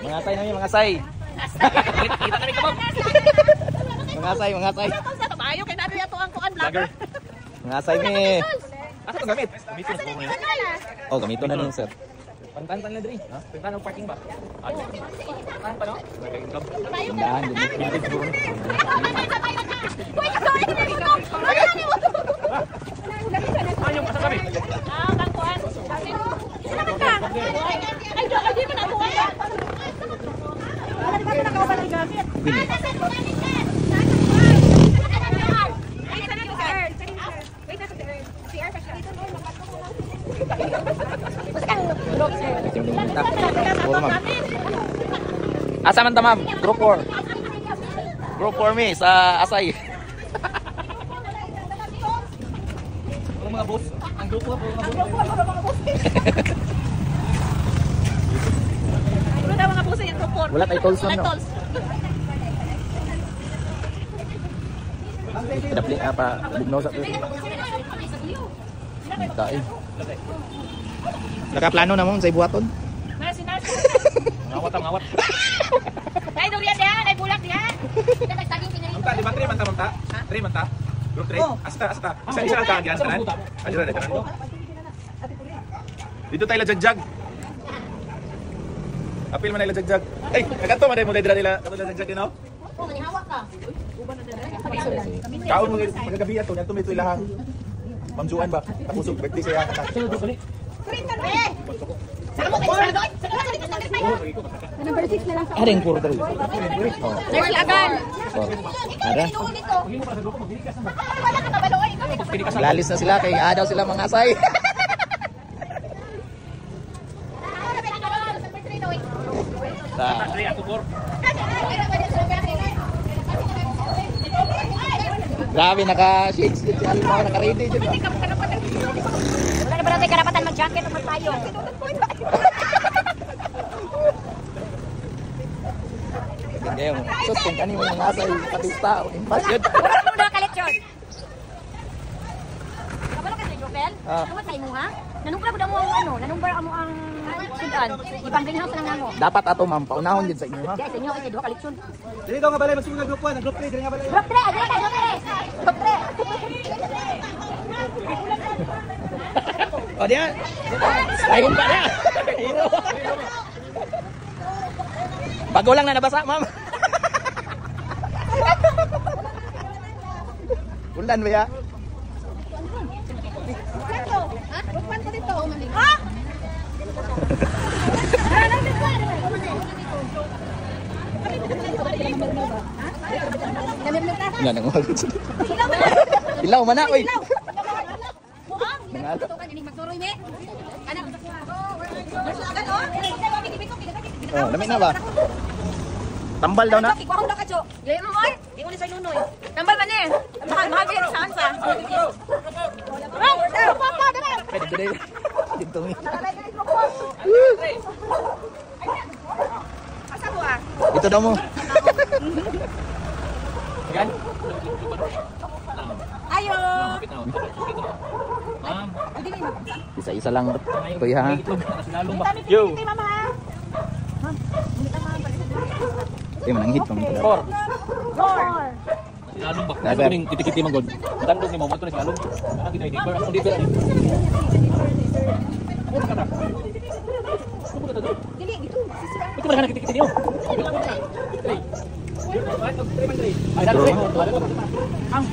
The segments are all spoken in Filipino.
Mga say na mga say. Kita na rin ka, ma'am. Mga say. Ayaw kay nabi ato ang kuan vlogger. Mga say ni. Asa itong gamit? Gamitin na po Oh, gamito na nun, sir. Pantan na diri. Pantan ng parking ba? Pantan pa no? Tindahan din. Ayaw pa sa kami. Kang kuan. Sino ka? Ay, di mo na mo. Wala di ba nakawala ng gamit? Asa man ta, ma'am? Group 4. Group 4 mi sa Asay. Mga boss, ang grupo po mga boss. Ano daw mga puso yung group 4? Wala tayo tolls, no? Dapli apa bugnaw sa to. Kain. Nakaplano na mo sa ibuhaton? Ngawat. Ay, durian dia, ay bulak dia. Kita nagtaging pinili. Manta, di ba 3 manta? 3 manta? Group 3? Asta. Isa lang ka, diyan tanan. Ajira na tanan. Dito tayo lajagjag. Apil man na lajagjag. Ay, nagato man mo dira nila, kato lajagjag no? Oh, manihawak ka. Kaon mo magagabi ato, nato may ilahang. Mamjuan ba? Tapusog birthday saya kata. Number 6 na lang sa. Aring porter. Next lagan. Ada. Wala ka nabaloy. Lalis na sila kay daw sila mga asay. Grabe naka-shades din si Alma, naka-ready din ba? Wala na ba natin karapatan mag-jacket o mag-tayo? Hindi yung sus kung kanino mga asay patista o impasyon. Wala mo nakakalit-yun. Kabalo ka sa Jopel? Ano tayo mo ha? Nanumbra mo ang ano? Nanumbra mo ang sudan? Ipang-greenhouse lang mo. Dapat ato ma'am, paunahon din sa inyo ha. Kaya sa inyo kasi duha kalit-yun. Dili daw nga balay masunod group 1, group 3 dili nga balay. Group 3! Agad ka! Group 3! O diyan. Ayun pa na. Bago lang na nabasa, ma'am. Ulan ba ya? Ha? Group 1 ko dito. Ha? Yan ang mga gusto. Ilaw man na, oy. Oh, dami na ba? Tambal daw na. Tambal ba ni? Mahal din saan sa? Pwede gede. Dito mi. Ito daw mo. Ayo. Isa-isa lang. Kuya ha. Yo. Di mananghit pang ito. 4. Lalong ba? Ano ning kitikiti man god. Tandog ni mo to ni lalong. Ang gitay neighbor, ang dito ani. Dili gitu. Ito man kitikiti niyo. Ay dalo. Ang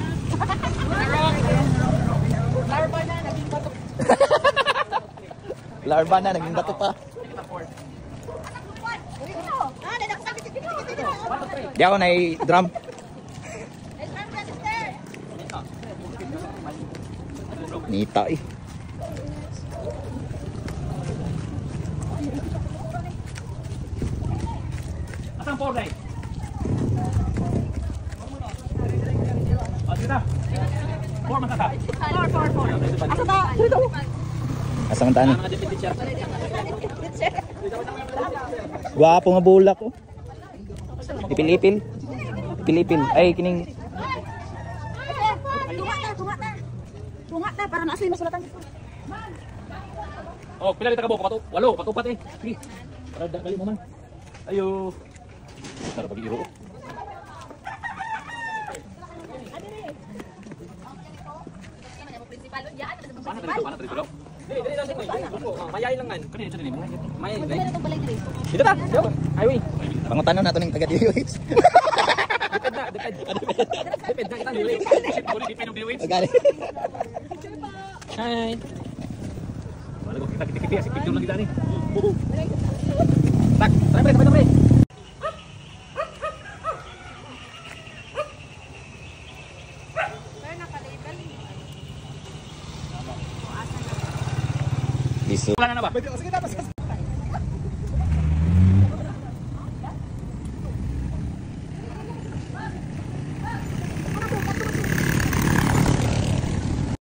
Larva na naging bato pa. Di ako na drum. Nita eh. asang 4 day. Asa 4 man ta. 4. Asa ta? Asa man taan? Gwapo nga bulak oh. Ipil-ipil. Ipil-ipil. Ay kining Tunga ta para naasli masulatan. Oh, pila kita ka buko pato? Walo, patupat eh. Sige. Para dali mo man. Ayo. Tara pagi iro. Mana tadi daw? Dili lang ko. Mayayin lang man. Kani ito din mo. Mayayin. Ito balay diri. Dito ta. Highway. Pangutanon nato ning taga DOH. Depend na kita dili. Boleh dipin og diwit. Gali. Hi. Wala ko kita si picture lang kita ni. Tak, pre. Bisu. Wala na ba?